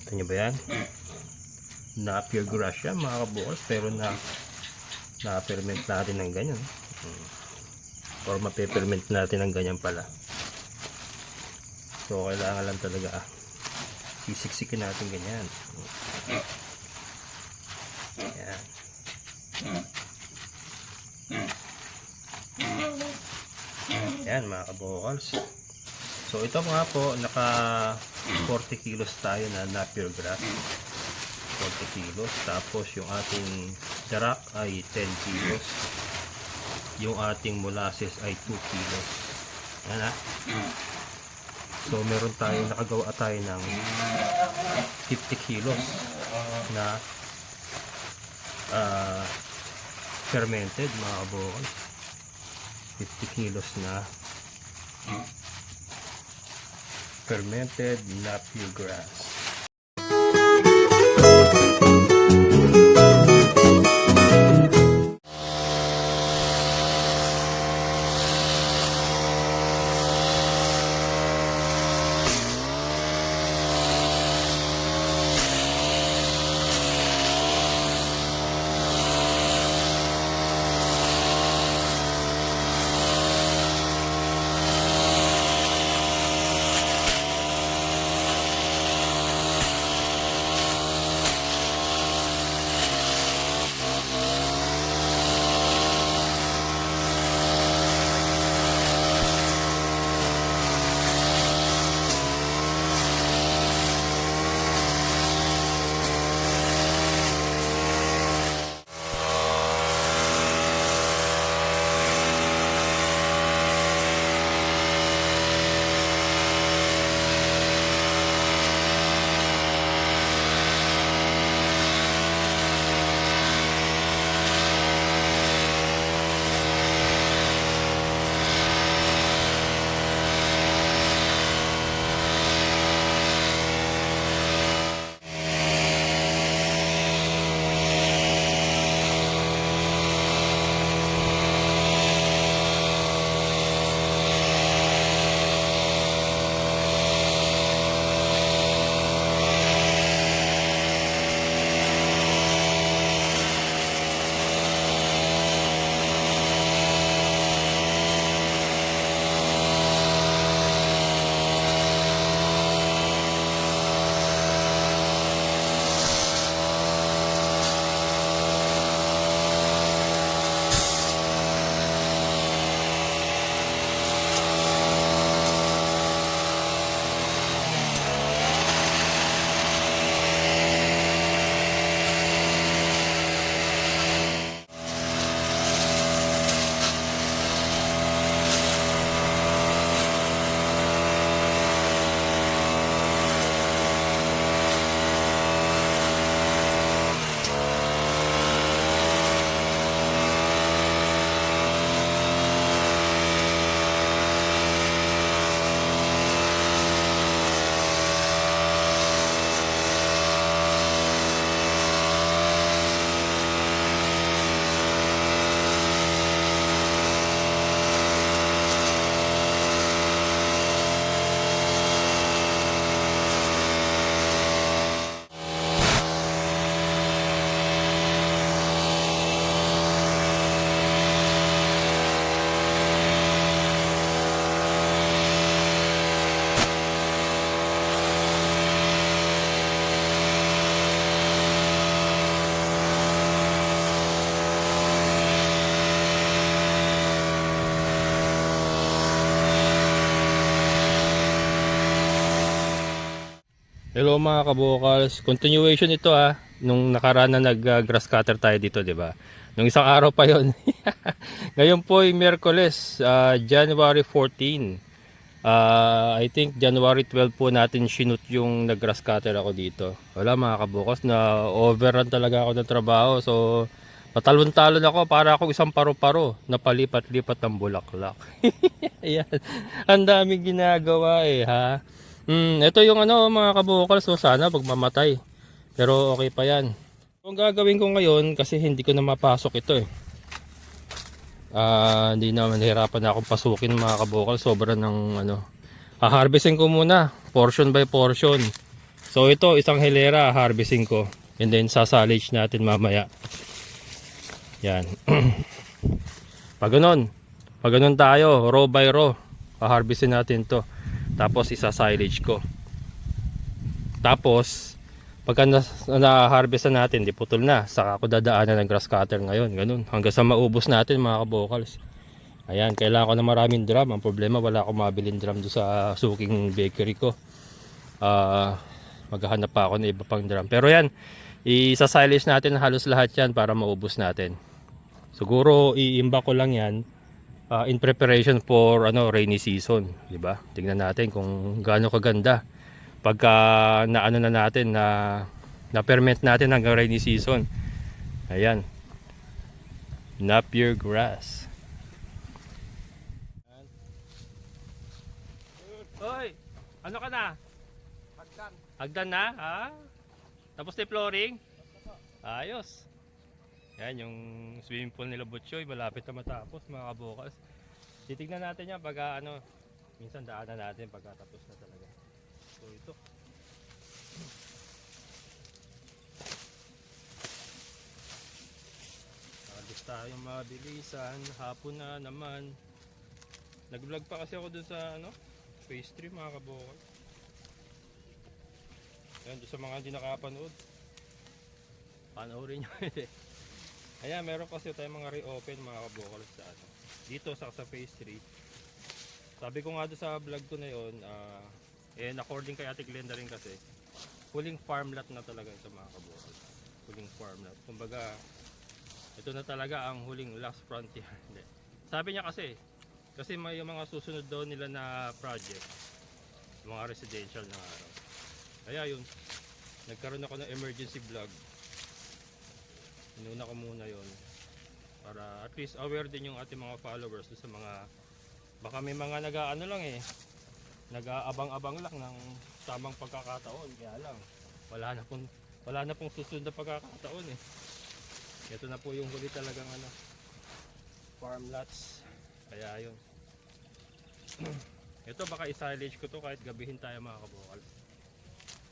Ito nyo ba yan? Na pure grass yan mga kabukals, pero na-ferment natin ng ganyan. Or mape-ferment natin ng ganyan pala. So kailangan lang talaga sisiksikin natin ganyan. Ayan. Ayan mga kabukals. So ito nga po, naka 40 kilos tayo na pure grass. 40 kilos. Tapos yung ating darak ay 10 kilos. Yung ating molasses ay 2 kilos. Ayan ha. So meron tayo, nakagawa tayo ng 50 kilos na fermented mga kabukals. 50 kilos na fermented na pure grass. Hello mga kabukals, continuation ito nung nakaraan na nag grass cutter tayo dito, 'di ba? Nung isang araw pa 'yon. Ngayon po ay Miyerkules, January 14. I think January 12 po natin shoot yung nag grass cutter ako dito. Wala mga kabukals, na overrun talaga ako ng trabaho. So patalon-talon ako para ako isang paru-paro na palipat-lipat ng bulaklak. Ayan. Ang daming ginagawa ha. Ito yung mga kabukal, so sana magmamatay. Pero okay pa yan. Ang gagawin ko ngayon, kasi hindi ko na mapasok ito hindi naman nahirapan na akong pasukin mga kabukal. Sobra ng harvestin ko muna, portion by portion. So ito, isang hilera, harvesting ko. And then sasalage natin mamaya. Yan. Pag ganun tayo, row by row, harvestin natin to. Tapos isa-silage ko. Tapos, pagka na-harvest na natin, di putol na. Saka ako dadaanan ng grass cutter ngayon. Ganun. Hanggang sa maubos natin mga kabokals. Ayan, kailangan ko na maraming drum. Ang problema, wala akong mabiling drum doon sa suking bakery ko. Maghahanap pa ako ng iba pang drum. Pero yan, isa-silage natin halos lahat yan para maubos natin. Siguro, iimba ko lang yan in preparation for rainy season. Diba? Tingnan natin kung gaano kaganda. Pagka naano na natin na ferment natin hanggang rainy season. Ayan. Napier grass. Hoy, ano ka na? Hagdan na, ha? Tapos na flooring? Ayos. Yan yung swimming pool nila Butchoy, malapit na matapos mga kabukas. Titignan natin yan pag minsan daanan natin pagkatapos na talaga. So ito. Alis tayong mabilisan, hapon na naman. Nag-vlog pa kasi ako dun sa phase 3 mga kabukas. Ayan, doon sa mga hindi nakapanood, panoorin nyo. Ayan, meron kasi tayong mga reopen mga kabukalos sa dito sa phase 3. Sabi ko nga doon sa vlog ko na yun, according kay Ate Glenda rin kasi, huling farm lot na talaga ito mga kabukalos. Huling farm lot. Kumbaga, ito na talaga ang huling last frontier. Sabi niya kasi may mga susunod daw nila na project, mga residential na araw. Kaya yun, nagkaroon ako ng emergency vlog. Inuna ko muna yun para at least aware din yung ating mga followers sa mga, baka may mga nag-aabang-abang lang ng tamang pagkakataon. Kaya lang, wala na pong susunod na pagkakataon eh. Ito na po yung huli talagang farm lots. Kaya yun. Ito baka i-silage ko to kahit gabihin tayo mga kabukal.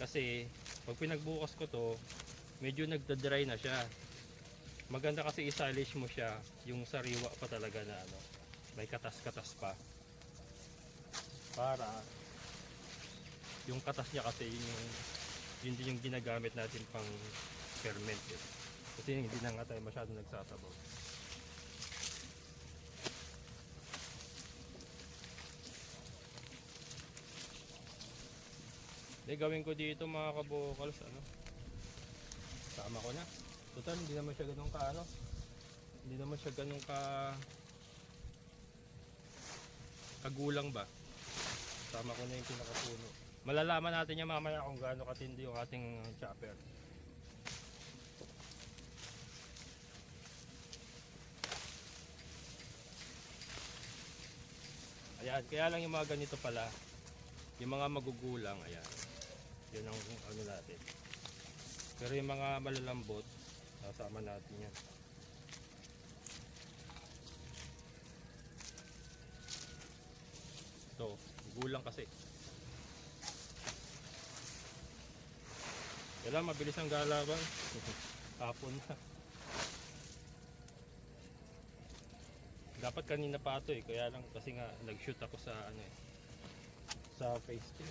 Kasi pag pinagbukas ko to, medyo nagda-dry na siya. Maganda kasi i-silage mo siya yung sariwa pa talaga na may katas-katas pa. Para yung katas niya kasi yun din yung ginagamit natin pang ferment eh. Kasi hindi na nga tayo masyadong nagsasabaw. Gawin ko dito mga kabukals, sama ko na. Total, hindi naman siya ganun hindi naman siya ganun kagulang ba. Sama ko na yung pinakapuno. Malalaman natin yan mamaya kung gaano katindi yung ating chopper. Ayan, kaya lang yung mga ganito pala, yung mga magugulang, ayan. Yun ang natin. Pero yung mga malalambot, kasama natin yan. Ito, gulang kasi. Kailangan mabilis ang galawan. Hapon na. Dapat kanina pa ito eh, kaya lang kasi nga nag-shoot ako sa sa phase 3.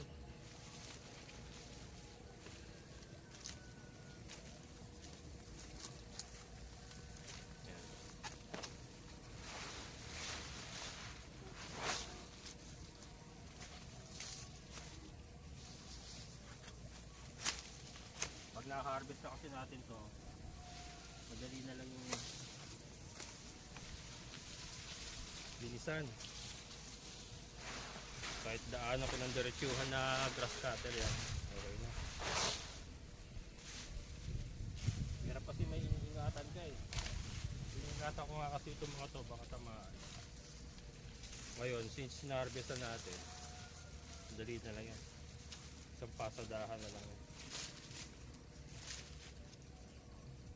Pag na-harvest na kasi natin to, madali na lang yung linisan. Kahit daan ako ng diretsuhan na grass cutter yan, okay na. Hirap kasi may ingatan ka eh. Ingatan ko nga kasi itong mga to, baka tamaan. Ngayon, since na-harvest na natin, madali na lang yan. Isang pasadahan na lang yan.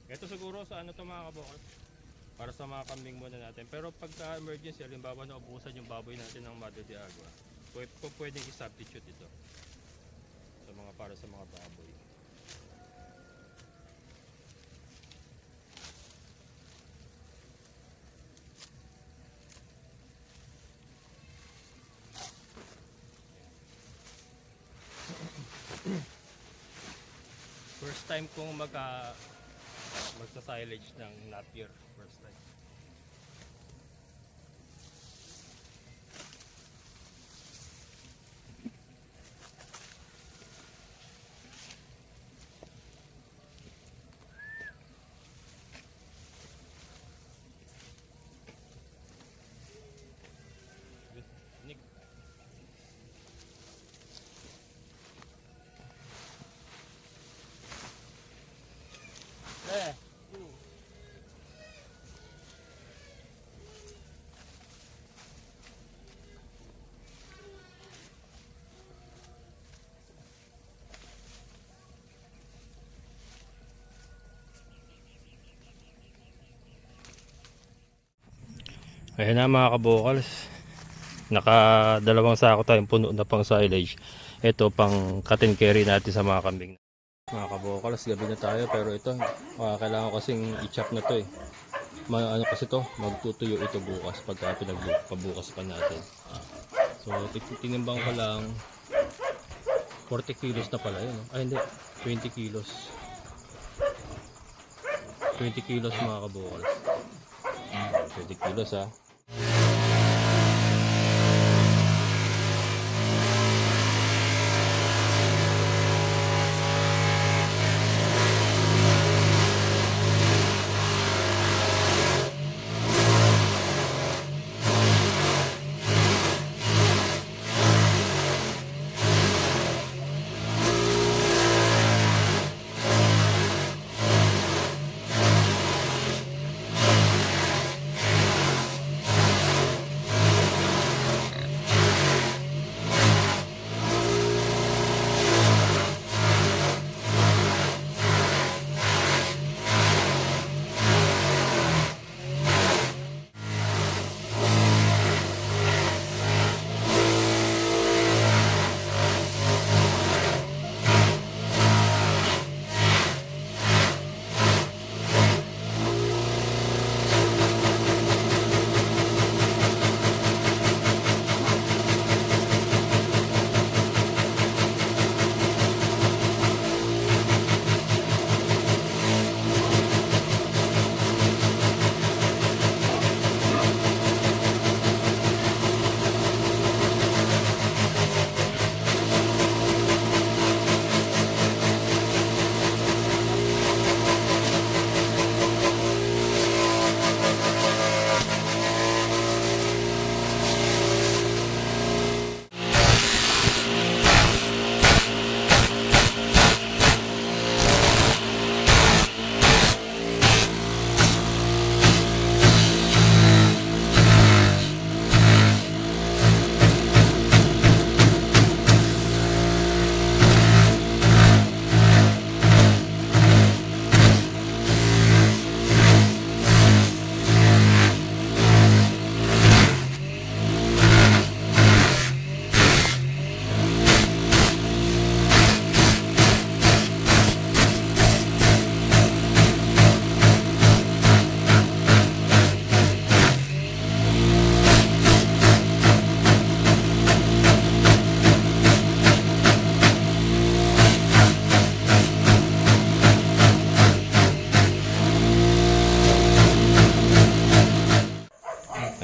Ito siguro sa to mga kabukal, para sa mga kambing muna natin. Pero pagka emergency, halimbawa na ubusan yung baboy natin ng Madre de Agua, pwedeng i-substitute ito sa mga mga para sa mga baboy. First time kong magsa-silage ng Napier. First time. Nick. Ayan na mga kabokals, nakadalawang sako tayong puno na pang silage. Ito pang cut and carry natin sa mga kambing. Mga kabokals, gabi na tayo pero ito kailangan ko kasing i-chop na to eh. Ano kasi to, magtutuyo ito bukas pagka pinagpabukas pa natin. So tinimbang ko lang 40 kilos na pala yun. Ay hindi, 20 kilos. 20 kilos mga kabokals. 20 kilos ha.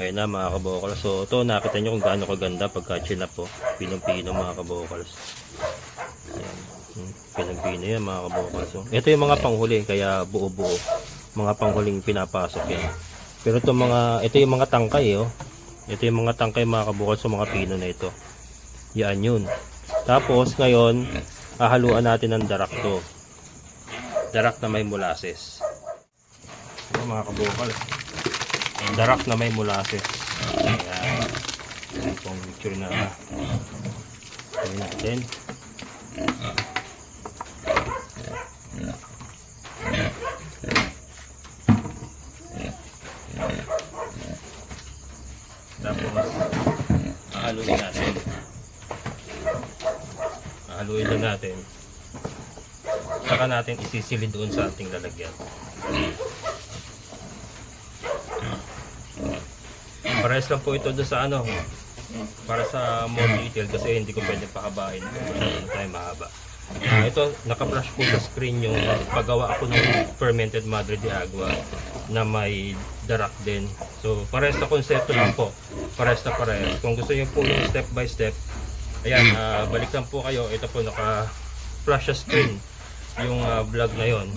Ayun na mga kabokals. So ito nakita nyo kung gaano kaganda pagka chinap po. Pinong-pino mga kabokals. Ayan. Pinong-pino yan mga kabokals. So, ito yung mga panghuli kaya buo-buo. Mga panghuling pinapasok yan. Pero ito yung mga tangkay oh. Ito yung mga tangkay mga kabokals sa mga pino na ito. Yan yun. Tapos ngayon hahaluan natin ng darak to. Darak na may molasses. Ito mga kabokals. Darak na may molasses. Ayan. Ayan pong picture na. Ayan natin. Tapos haluin natin. Haluin lang natin. Saka natin isisilid doon sa ating lalagyan. Parehas lang po ito doon sa ano, para sa more detail kasi hindi ko pwede pakabain. Masyado tayo mahaba. Ito, naka-flash po sa screen yung paggawa ako ng fermented Madre de Agua na may darak din. So, parehas na konsepto lang po. Parehas na parehas. Kung gusto niyo po yung step by step, ayan, balik lang po kayo. Ito po, naka-flash sa screen yung vlog na yon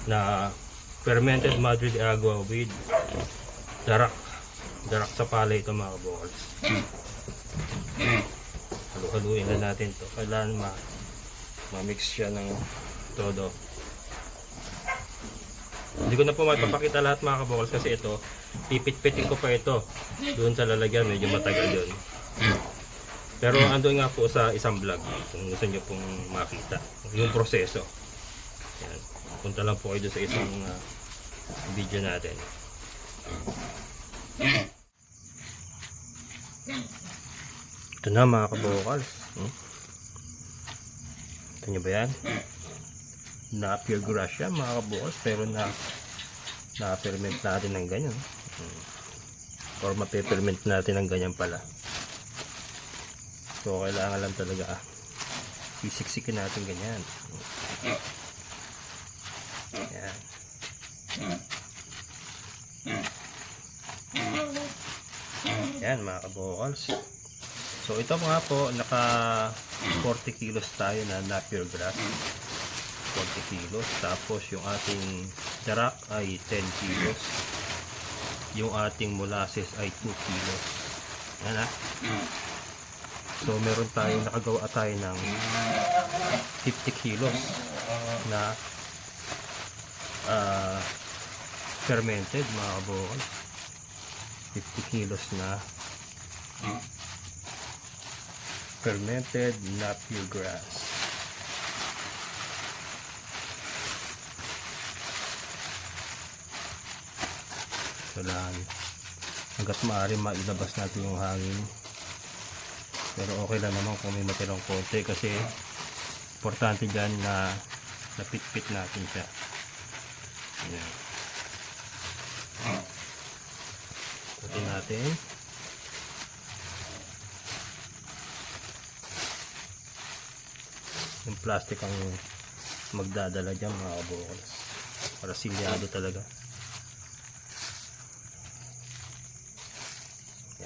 na fermented Madre de Agua with darak. Darak sa palay ito mga kabokals. Halu-haluin na natin to. Kailangan ma-mix siya ng todo. Hindi ko na po mapapakita lahat mga kabokals kasi ito, pipit-pitin ko pa ito doon sa lalagyan, medyo matagal yun. Pero andun nga po sa isang vlog kung gusto nyo pong makita yung proseso. Yan. Punta lang po kayo doon sa isang video natin. Ito na mga kabokals. Ito nyo ba yan? Na-pure grass siya mga kabokals, pero na-ferment natin ng ganyan. Or mape-ferment natin ng ganyan pala. So kailangan lang talaga isiksikin natin ganyan. Yan. Yan mga kabokals. So ito nga po, naka 40 kilos tayo na pure grass. 40 kilos. Tapos yung ating darak ay 10 kilos. Yung ating molasses ay 2 kilos. Yan ha. So meron tayo, nakagawa tayo ng 50 kilos na fermented mga kabokals. 50 kilos na fermented na pure grass. Kailangan hanggat maaari mailabas natin yung hangin, pero okay lang naman kung may matirang konti kasi importante dyan na napit-pit natin siya. Ayan. Putin natin. Yung plastic ang magdadala dyan mga kabokals, para silyado talaga.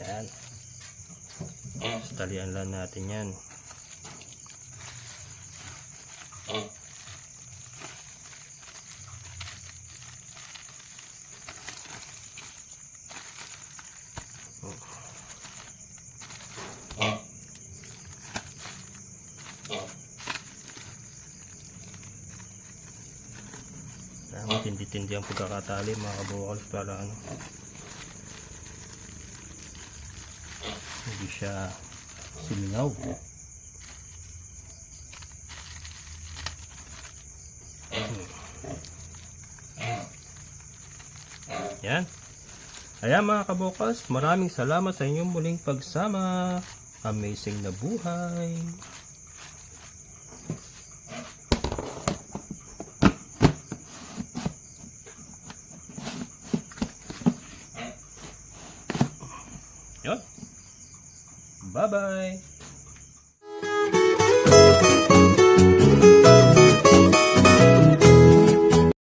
Yan, talian lang natin yan. Tindi-tindi ang pagkakatali mga kabokals para ano, hindi siya silingaw. Yan. Ayan mga kabokals, maraming salamat sa inyong muling pagsama. Amazing na buhay. Bye-bye.